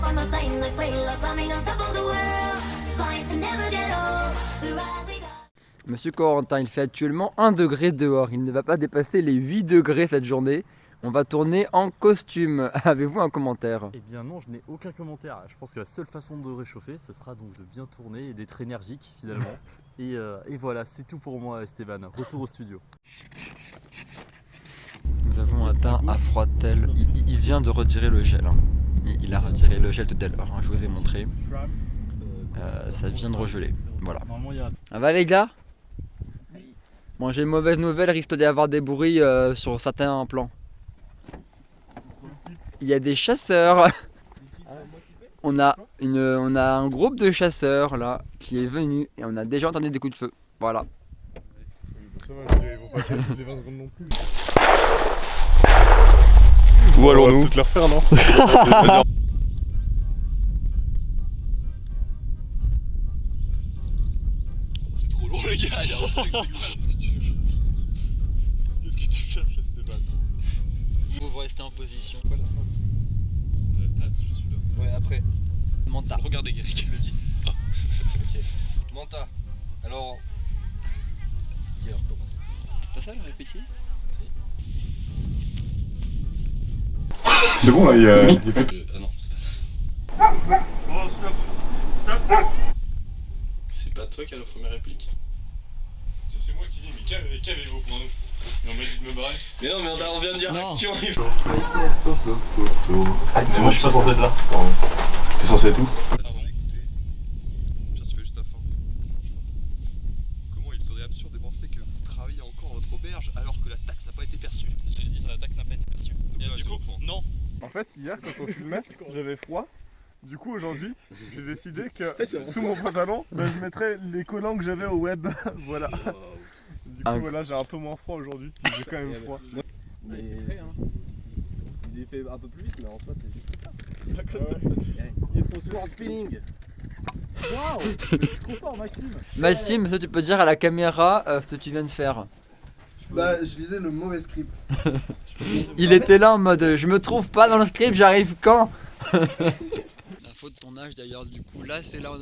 from the flameless whale, climbing on top of the world, flying to never get old. We rise, we go. Monsieur Corentin, il fait actuellement 1 degré dehors. Il ne va pas dépasser les 8 degrés cette journée. On va tourner en costume. Avez-vous un commentaire? Eh bien non, je n'ai aucun commentaire. Je pense que la seule façon de réchauffer, ce sera donc de bien tourner et d'être énergique finalement. Et voilà, c'est tout pour moi Esteban. Retour au studio. Nous avons atteint à Froidtel. Il vient de retirer le gel. Hein. Il a retiré le gel tout à l'heure. Hein. Je vous ai montré. Ça vient de regeler. Voilà. Ça va les gars? Bon, j'ai une mauvaise nouvelle, risque d'y avoir des bruits sur certains plans. Il y a des chasseurs. On a un groupe de chasseurs là qui est venu et on a déjà entendu des coups de feu. Voilà. Ça va, ils vont pas tirer toutes les 20 secondes non plus. Où allons-nous? On va peut-être les refaire, non? C'est trop lourd les gars, Qu'est-ce que tu cherches, Esteban? Vous restez en position. Quoi la phrase? La tête, je suis là. Ouais, après. Manta. Regardez Guéric le dit. Ah. Ok. Manta. Alors. Ok, on recommence. C'est pas ça le répétit? C'est bon là, il y a plus de... Ah non, c'est pas ça. Oh, stop! Stop! C'est pas toi qui as la première réplique. C'est moi qui dis, mais qu'avez-vous pour nous? Et on m'a dit de me barrer. Mais non, mais on vient de dire Non. action. Mais moi je suis pas censé être là. T'es censé être où? Pardon, écoutez. Pierre, tu fais juste la fin. Comment il serait absurde de penser que vous travaillez encore à votre auberge alors que la taxe n'a pas été perçue? Je l'ai dit, la taxe n'a pas été perçue. Du coup, non. En fait, hier quand on filmait, j'avais froid. Du coup, aujourd'hui, j'ai décidé que sous mon pantalon, je mettrais les collants que j'avais au web. Voilà. Du coup, voilà, j'ai un peu moins froid aujourd'hui. J'ai quand même froid. Mais... Il est fait un peu plus vite, mais en soi c'est juste ça. Il est trop sourd spinning. Waouh, c'est trop fort Maxime. Maxime, est-ce que tu peux dire à la caméra ce que tu viens de faire? Bah, je lisais le mauvais script. Il était là en mode je me trouve pas dans le script, j'arrive quand? La faute de ton âge d'ailleurs, du coup là c'est là on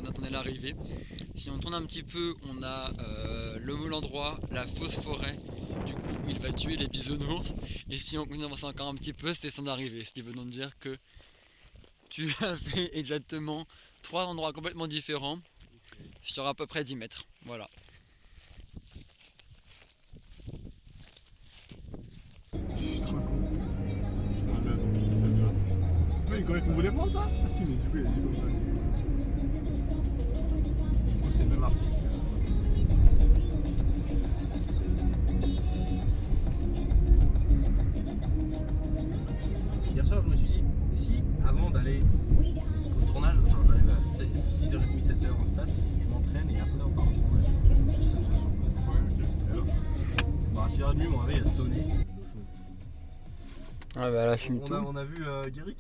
attendait l'arrivée. Si on tourne un petit peu, on a l'endroit, la fausse forêt, du coup où il va tuer les bisounours. Et si on avance encore un petit peu, c'est son arrivée, ce qui veut donc dire que tu as fait exactement 3 endroits complètement différents sur à peu près 10 mètres, voilà. C'est pas une correcte qu'on voulait prendre ça? Ah si, mais du coup, il a dit comme ça. Du coup c'est le même artiste. Hier soir je me suis dit, mais si avant d'aller au tournage, genre j'arrive à 6h30, 7h en stade, je m'entraîne et après on part au tournage. Bah à 6h30 mon réveil a sonné. Ah bah là je filme tout. On a vu Guéric,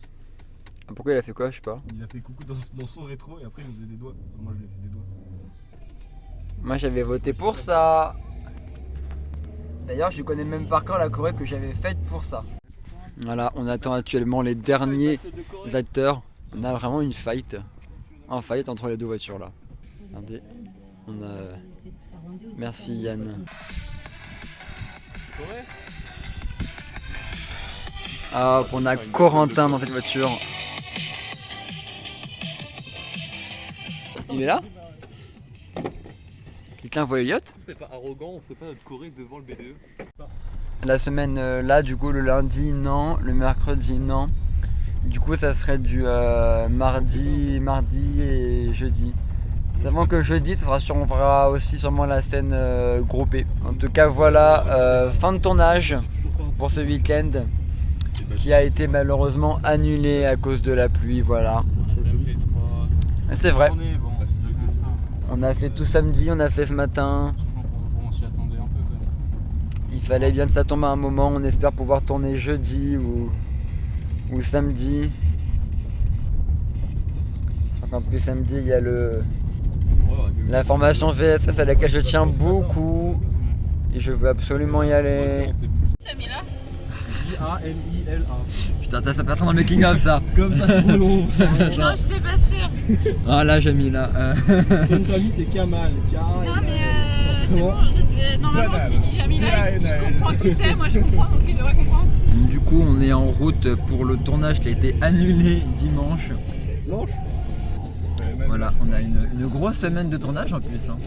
Ah, pourquoi il a fait quoi, je sais pas. il a fait coucou dans son rétro et après il nous faisait des doigts. Enfin, moi je lui ai fait des doigts. Moi j'avais voté pour ça. D'ailleurs je connais même par cœur la choré que j'avais faite pour ça. Voilà, on attend actuellement les derniers acteurs. On a vraiment une fight. Un fight entre les deux voitures là. Regardez. On a... Merci Yann. Ah, on a Corentin dans cette voiture. Il est là? Quelqu'un voit Elliot? C'est pas arrogant, on fait pas notre choré devant le BDE. La semaine là, du coup, le lundi, non. Le mercredi, non. Du coup, ça serait du mardi et jeudi. Sachant que jeudi, on fera aussi sûrement la scène groupée. En tout cas, voilà, fin de tournage pour ce week-end qui a été malheureusement annulé à cause de la pluie. Voilà. C'est vrai. On a fait tout samedi, on a fait ce matin. On s'y attendait un peu quand même. Il fallait bien que ça tombe à un moment. On espère pouvoir tourner jeudi ou samedi. En plus samedi, il y a la formation VSS à laquelle je tiens beaucoup et je veux absolument y aller. Tu as mis là? J-A-M-I-L-A. Putain, ça passe dans le making of ça. Comme ça, c'est trop long. Non, j'étais pas sûre. Ah là, j'ai mis là. Son nom de famille, c'est Kamal. Non, mais c'est bon, normalement, si Jamila il comprend qui c'est, moi je comprends, donc il devrait comprendre. Du coup, on est en route pour le tournage qui a été annulé dimanche. Blanche. Voilà, on a une grosse semaine de tournage en plus. Hein.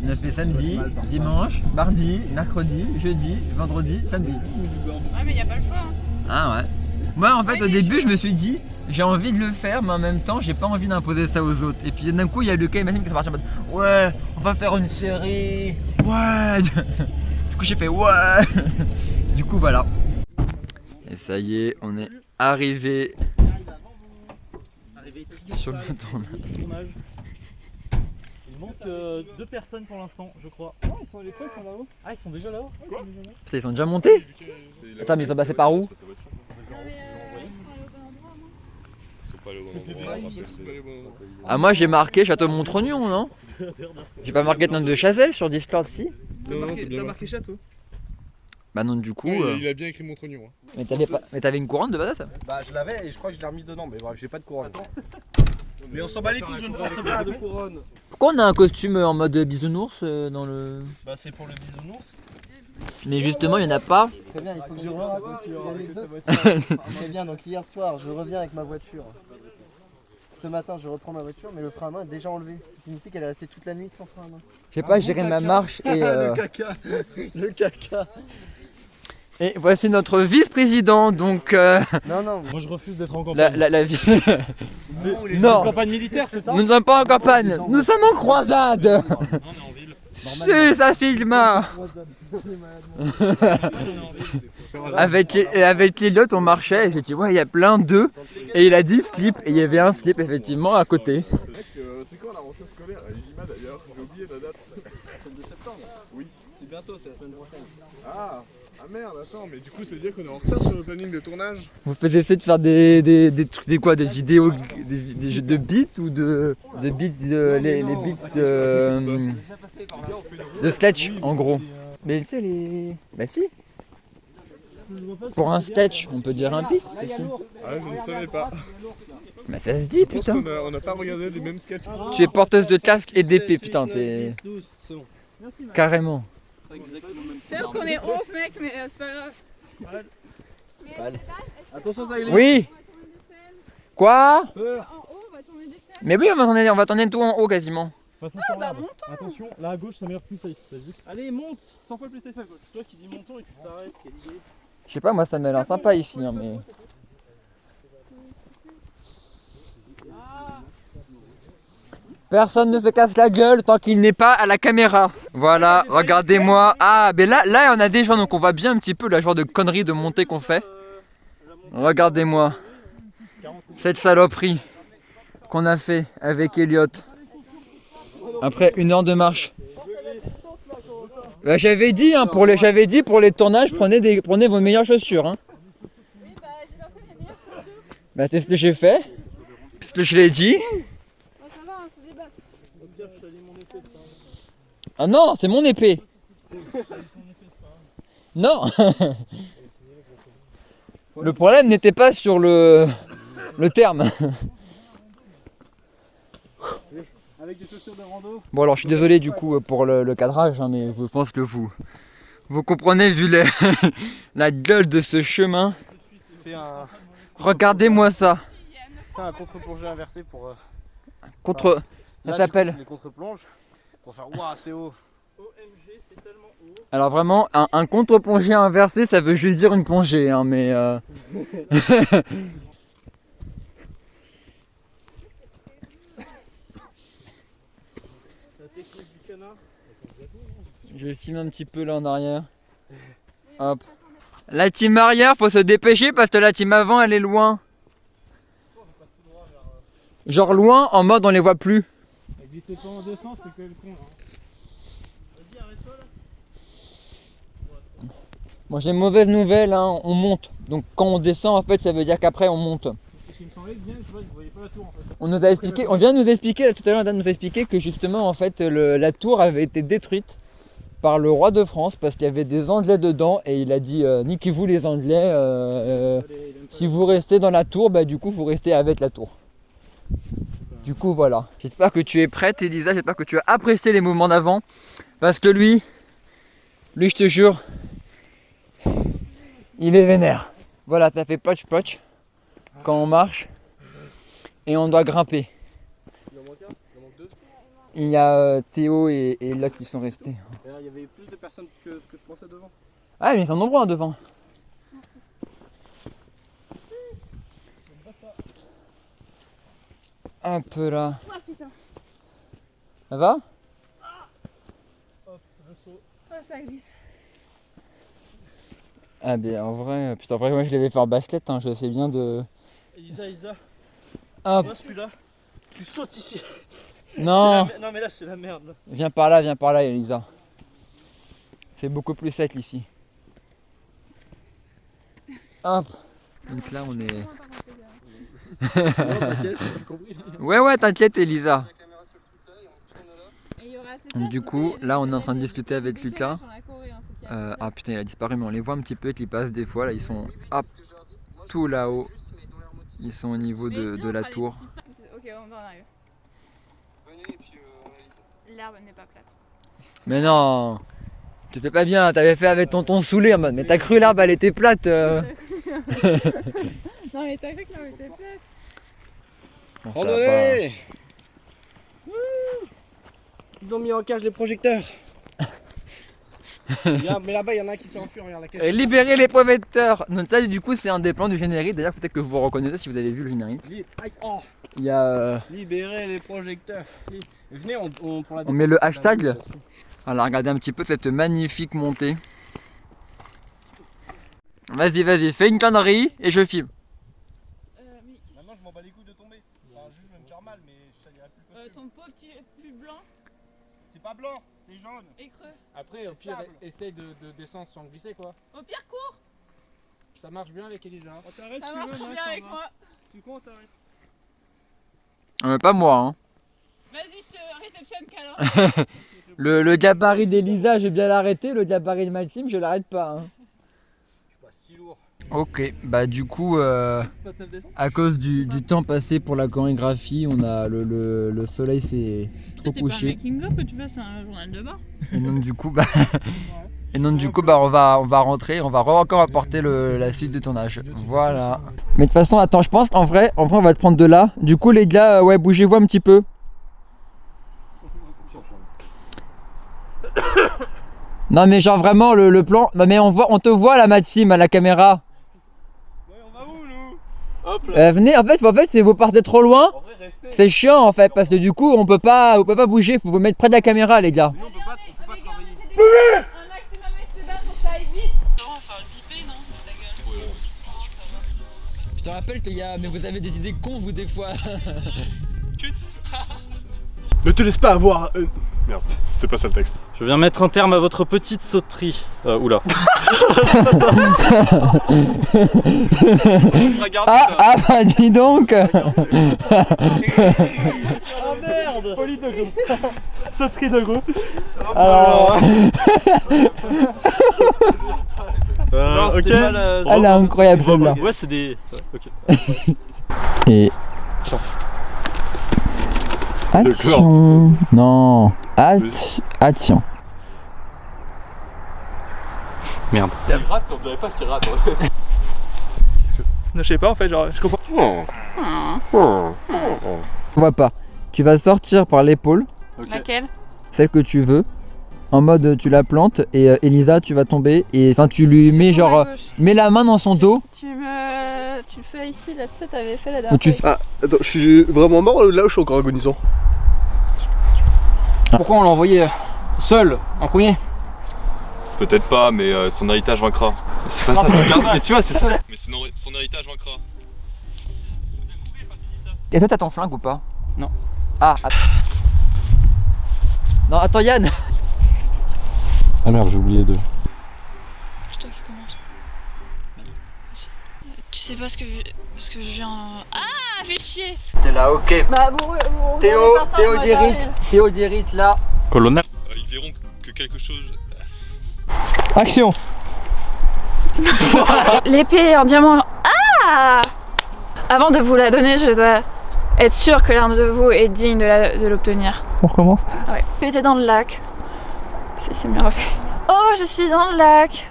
On a fait samedi, dimanche, mardi, mercredi, jeudi, vendredi, samedi. Ouais, mais y a pas le choix. Hein. Ah ouais. Moi en fait au début je me suis dit j'ai envie de le faire mais en même temps j'ai pas envie d'imposer ça aux autres. Et puis d'un coup il y a Lucas et Maxime qui sont partis en mode ouais on va faire une série. Ouais. Du coup j'ai fait ouais. Du coup voilà. Et ça y est on est arrivé sur le tournage. Il manque 2 personnes pour l'instant, je crois. Non, ils sont là-haut. Ah, ils sont déjà là-haut. Quoi ? Putain ils sont déjà montés. Attends mais ils sont passés par où? Non, mais ils sont allés au bon endroit, non? Ils sont pas allés au bon endroit. Ah moi j'ai marqué Château Montrognon non? J'ai pas marqué Tente de Chazelle sur Discord si? T'as marqué château. Bah non du coup. Il a bien écrit Montrognon. Hein. Mais t'avais une couronne de badass? Bah je l'avais et je crois que je l'ai remise dedans, mais bref, j'ai pas de couronne. Mais on s'en bat les couilles, je ne porte pas de couronne. Pourquoi on a un costume en mode bisounours dans le... Bah c'est pour le bisounours. Mais justement il y en a pas. Très bien, il faut que je raconte l'anecdote. Très bien, donc hier soir, je reviens avec ma voiture. Ce matin, je reprends ma voiture, mais le frein à main est déjà enlevé. Ça signifie qu'elle est restée toute la nuit sans frein à main. Je sais pas gérer ma marche et... Le caca. Le caca. Et voici notre vice-président donc... Non, non. Moi, je refuse d'être en campagne. la vie... C'est Non. une campagne militaire, c'est ça ? Nous ne sommes pas en campagne, nous sommes en croisade. Non, on est en ville. C'est ça filme. Avec Elliot on marchait et j'ai dit ouais il y a plein d'œufs et il a dit slip et il y avait un slip effectivement à côté. C'est quand la rentrée scolaire à Ijima d'ailleurs? J'ai oublié la date. Celle de septembre. Oui. C'est bientôt, c'est la semaine prochaine. Ah merde, attends, mais du coup, ça veut dire qu'on est en retard sur le planning de tournage? Vous faites essayer de faire des trucs, des quoi, des vidéos, des jeux de beats ou de beats, les beats de sketch en gros. Mais tu sais les... Bah si. Pour un sketch, on peut dire un beat aussi. Ah, je ne savais pas. Bah ça se dit Je pense putain. qu'on n'a pas regardé les mêmes sketchs. Tu es porteuse de casque et d'épée putain, t'es... 10, 12, c'est bon. Carrément. C'est sûr qu'on est 11 mecs, mais c'est pas grave. Attention, ça il est. Oui. Quoi? En haut, on va tourner des scènes. Mais oui, on va tourner tout en haut quasiment. Passez Ah sur bah l'arbre. montons. Attention, là à gauche, ça m'a l'air plus safe. Vas-y. Allez, monte 100 fois plus safe à gauche. C'est toi qui dis montons et tu t'arrêtes. Quelle idée. Je sais pas, moi ça m'a l'air sympa ici, hein, mais... Personne ne se casse la gueule tant qu'il n'est pas à la caméra. Voilà, regardez-moi. Ah, mais là on a des gens, donc on voit bien un petit peu la genre de connerie de montée qu'on fait. Regardez-moi. Cette saloperie qu'on a fait avec Elliot. Après 1 heure de marche. Bah, j'avais dit pour les tournages, prenez vos meilleures chaussures. Hein. Oui, bah j'ai pas fait mes meilleures photos. Bah c'est ce que j'ai fait. Puisque je l'ai dit. Bon, ça va, hein, c'est des battes. Ah non, c'est mon épée. Non. Le problème n'était pas sur le terme. Avec des chaussures de rando. Bon alors je suis désolé du coup pour le cadrage, hein, mais je pense que vous comprenez vu la gueule de ce chemin. Fais un Regardez-moi ça. contre-plongée inversé pour. Contre... Ça Là, s'appelle... du coup, c'est les contre-plonges. Pour faire waouh, c'est haut. OMG, c'est tellement haut. Alors vraiment, un contre-plongée inversé, ça veut juste dire une plongée, hein, mais... Je filme un petit peu là en arrière. Hop. La team arrière, faut se dépêcher parce que la team avant, elle est loin. Genre loin, en mode on les voit plus. Glissez pas en descente, c'est que le con. Moi j'ai une mauvaise nouvelle, hein, on monte. Donc quand on descend, en fait, ça veut dire qu'après on monte. Ce qui me semblait bien, je vois, vous voyez pas la tour en fait. On nous a expliqué, on vient de nous expliquer, là, tout à l'heure on vient de nous expliquer que justement en fait la tour avait été détruite par le roi de France parce qu'il y avait des Anglais dedans et il a dit niquez-vous les Anglais, si vous restez dans la tour, bah du coup vous restez avec la tour. Du coup voilà. J'espère que tu es prête Elisa, j'espère que tu as apprécié les mouvements d'avant parce que lui je te jure, il est vénère. Voilà, ça fait poch poch quand on marche et on doit grimper. Il en manque un, il en manque deux. Il y a Théo et Lot qui sont restés. Et là, il y avait plus de personnes que ce que je pensais devant. Ah mais ils sont nombreux hein, devant. Un peu là. Oh putain. Ça va? Oh ça glisse. Ah ben en vrai, putain, en vrai moi je l'avais fait en basket, hein, je sais bien de... Elisa, Hop, moi celui-là, tu sautes ici. non, Non mais là c'est la merde là. viens par là Elisa. C'est beaucoup plus sec ici. Hop. Donc là on est... Ouais t'inquiète Elisa. Du coup là on est en train de discuter avec Lucas. Ah putain il a disparu mais on les voit un petit peu qui passent des fois là, ils sont hop, tout là-haut. Ils sont au niveau de la tour. Ok, on va en arriver. L'herbe n'est pas plate. Mais non, tu fais pas bien, t'avais fait avec tonton saoulé en mode mais t'as cru l'herbe elle était plate. Non mais t'as cru que l'herbe était plate. Bon, ça va pas. Ils ont mis en cage les projecteurs. Mais là-bas, il y en a un qui s'est enfui, regarde la cage. Libérer les projecteurs. Donc là du coup c'est un des plans du générique, d'ailleurs peut-être que vous reconnaissez si vous avez vu le générique. Oh, Il y a... libérer les projecteurs. Venez, on pour la On met le hashtag. Voilà, regardez un petit peu cette magnifique montée. Vas-y, fais une connerie et je filme. Maintenant, je m'en bats les couilles de tomber. Enfin, juste, je vais me faire mal, mais ça dirait plus possible. Ton pauvre petit pull blanc C'est pas blanc, c'est jaune. et creux. Après, au pire, essaye de descendre sans glisser quoi. Au pire, cours. Ça marche bien avec Elisa. Ça marche trop bien avec moi. Tu comptes, t'arrêtes. Mais pas moi hein. Vas-y, je te réceptionne qu'alors. Le gabarit d'Elisa, j'ai bien l'arrêté, le gabarit de Maxime, je l'arrête pas. Hein. Je suis pas si lourd. Ok, bah du coup, à cause du temps passé pour la chorégraphie, on a le soleil s'est trop couché. C'est pas un making of que tu fasses un journal de bord. Et donc du coup, on va rentrer, on va encore apporter la suite de tournage. Voilà. Mais de toute façon, attends, je pense qu'en vrai, on va te prendre de là. Du coup, les gars, ouais, bougez-vous un petit peu. Non mais genre vraiment le plan. Non mais on te voit là Maxime à la caméra. Ouais, on va où nous? Hop Venez, en fait si vous partez trop loin, c'est chiant en fait parce que du coup on peut pas bouger, faut vous mettre près de la caméra les gars. Nous, on peut pas travailler. Un maximum de bas pour que ça aille vite. Non, on va faire le bipé, non? Ta gueule. Je te rappelle qu'il y a, mais vous avez des idées cons vous des fois. Ne te laisse pas avoir. Merde, c'était pas ça le texte. Je viens mettre un terme à votre petite sauterie. Oula. Ah bah dis donc. Oh merde. Folie de groupe. Sauterie de groupe. Alors... ok. Elle est incroyable celle-là. Ouais c'est des... ok. Et... Action. Non. Action. Merde. Il rate, on dirait pas qu'il rate. Non, je sais pas en fait, genre, je comprends. On voit pas. Tu vas sortir par l'épaule, Laquelle? celle que tu veux. En mode tu la plantes et Elisa tu vas tomber et enfin tu lui mets genre mets la main dans son dos. Tu le fais ici, là tu sais t'avais fait la dernière fois. Ah, attends, je suis vraiment mort là ou je suis encore agonisant? Pourquoi on l'a envoyé seul en premier? Peut-être pas, mais son héritage vaincra. C'est pas ça, mais tu vois, c'est ça. Mais son héritage vaincra. Et toi t'as ton flingue ou pas? Non. Ah attends. Non attends Yann. Ah merde, j'ai oublié de... C'est toi qui commence. Tu sais pas ce que je viens... Ah, fais chier. T'es là, ok. Bah bon, Théo Dierit là. Colonel. Ils verront que quelque chose Action. L'épée en diamant. Ah! Avant de vous la donner, je dois être sûr que l'un de vous est digne de l'obtenir. On recommence. Ouais. J'étais dans le lac. C'est bien fait. Oh, je suis dans le lac.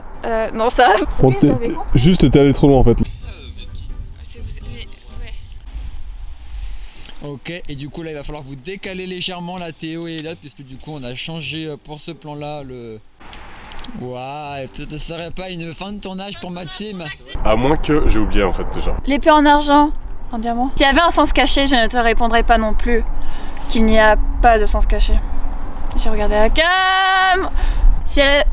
Non, ça. Bon, juste t'es allé trop loin en fait. Ok, et du coup là il va falloir vous décaler légèrement, la Théo est là puisque du coup on a changé pour ce plan là le... Waouh, ce ne serait pas une fin de tournage pour Maxime? À moins que j'ai oublié en fait déjà. L'épée en argent, en diamant. S'il y avait un sens caché, je ne te répondrais pas non plus qu'il n'y a pas de sens caché. J'ai regardé la cam. Si elle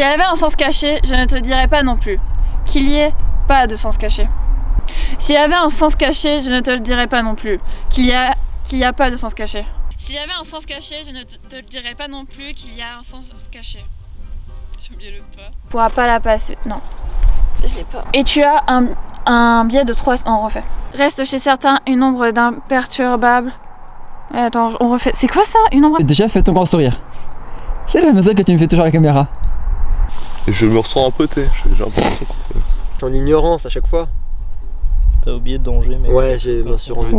avait un sens caché, je ne te dirais pas non plus qu'il n'y ait pas de sens caché. S'il y avait un sens caché, je ne te le dirais pas non plus qu'il y a pas de sens caché. S'il y avait un sens caché, je ne te le dirais pas non plus qu'il y a un sens caché. J'ai oublié le pas. Tu pourras pas la passer. Non, je l'ai pas. Et tu as un biais de 3. On refait. Reste chez certains une ombre d'imperturbable. Attends, on refait. C'est quoi ça, une ombre? Déjà fais ton grand sourire. C'est la musique que tu me fais toujours à la caméra. Et je me ressens un peu j'ai l'impression. C'est en ignorance à chaque fois. T'as oublié de danger, mais. Ouais, j'ai bien sûr envie.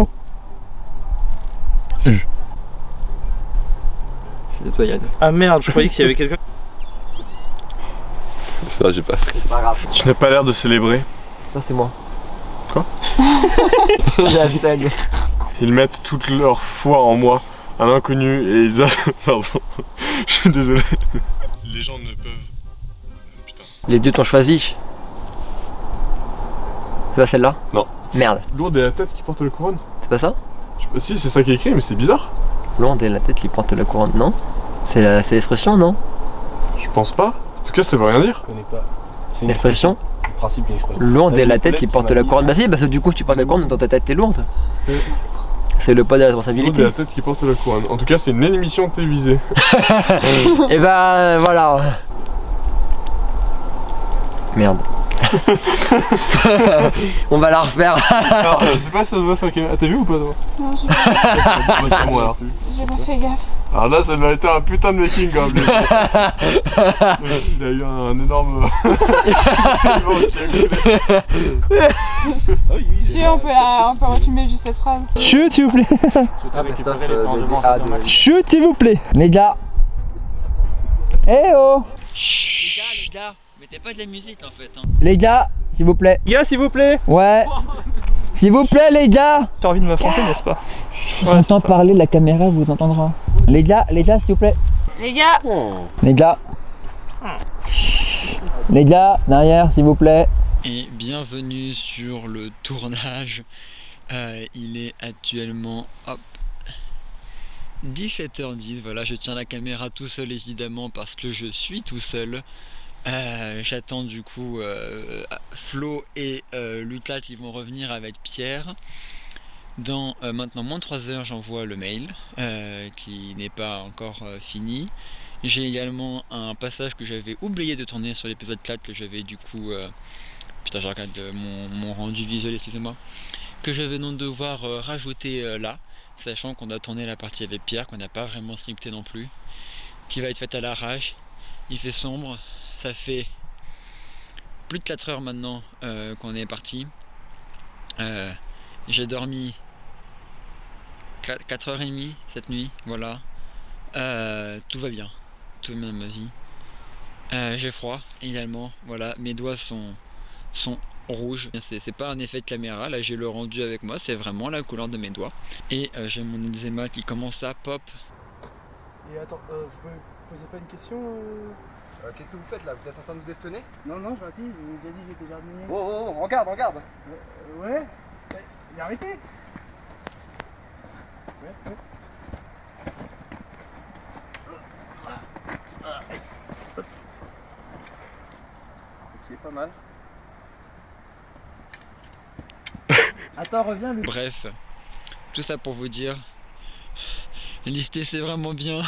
C'est toi Yann. Ah merde, je croyais qu'il y avait quelqu'un. C'est vrai, j'ai pas fait. Pas grave. Tu n'as pas l'air de célébrer. Ça c'est moi. Quoi? J'ai la tag. Ils mettent toute leur foi en moi, un inconnu, et ils pardon, je suis désolé. Les gens ne peuvent... Putain. Les dieux t'ont choisi. C'est pas celle-là? Non. Merde. Lourde est la tête qui porte la couronne. C'est pas ça? Si, c'est ça qui est écrit, mais c'est bizarre. Lourde est la tête qui porte la couronne, non? C'est l'expression, non? Je pense pas. En tout cas, ça veut rien dire. Je connais pas. C'est une expression? Le principe d'une expression. Lourde est la tête qui porte la couronne. Bah si, parce que du coup tu portes la couronne, dans ta tête t'es lourde. C'est le poids de la Lourde est responsabilité. la tête qui porte la couronne. En tout cas, c'est une émission télévisée. Et bah voilà. Merde. On va la refaire. Alors, je sais pas si ça se voit sur la caméra. T'as vu ou pas toi? Non, j'ai C'est moi alors. pas fait gaffe. Alors là, ça m'a été un putain de making quand même. Il a eu un énorme. Si, on peut refumer juste cette phrase. Chut, s'il vous plaît. Chut, s'il vous plaît. Les gars. Eh oh. Les gars, mettez pas de la musique en fait. Hein. Les gars, s'il vous plaît. Les gars, s'il vous plaît. Ouais. S'il vous plaît, les gars. T'as envie de m'affronter, n'est-ce pas? J'entends parler, la caméra vous entendra. Les gars, s'il vous plaît. Les gars. Les gars. Les gars, derrière, s'il vous plaît. Et bienvenue sur le tournage. Il est actuellement 17h10. Voilà, je tiens la caméra tout seul évidemment parce que je suis tout seul. J'attends du coup Flo et Lucas qui vont revenir avec Pierre. Dans maintenant moins de 3 heures, j'envoie le mail qui n'est pas encore fini. J'ai également un passage que j'avais oublié de tourner sur l'épisode 4 que j'avais du coup... putain, je regarde mon rendu visuel, excusez-moi. Que je vais donc devoir rajouter là, sachant qu'on a tourné la partie avec Pierre, qu'on n'a pas vraiment scripté non plus, qui va être faite à l'arrache. Il fait sombre, ça fait plus de 4 heures maintenant qu'on est parti. J'ai dormi 4h30 cette nuit, voilà. Tout va bien, tout va bien ma vie. J'ai froid également, voilà, mes doigts sont rouges. C'est pas un effet de caméra, là j'ai le rendu avec moi, c'est vraiment la couleur de mes doigts. Et j'ai mon eczéma qui commence à pop. Et attends, je peux poser pas une question Qu'est-ce que vous faites là? Vous êtes en train de vous espionner? Non, gentil, j'ai déjà dit que j'étais jardinier. Oh, regarde. Ouais. Mais arrêtez. Ouais. Ok, pas mal. Attends, reviens, Lucas. Bref, tout ça pour vous dire, lister c'est vraiment bien.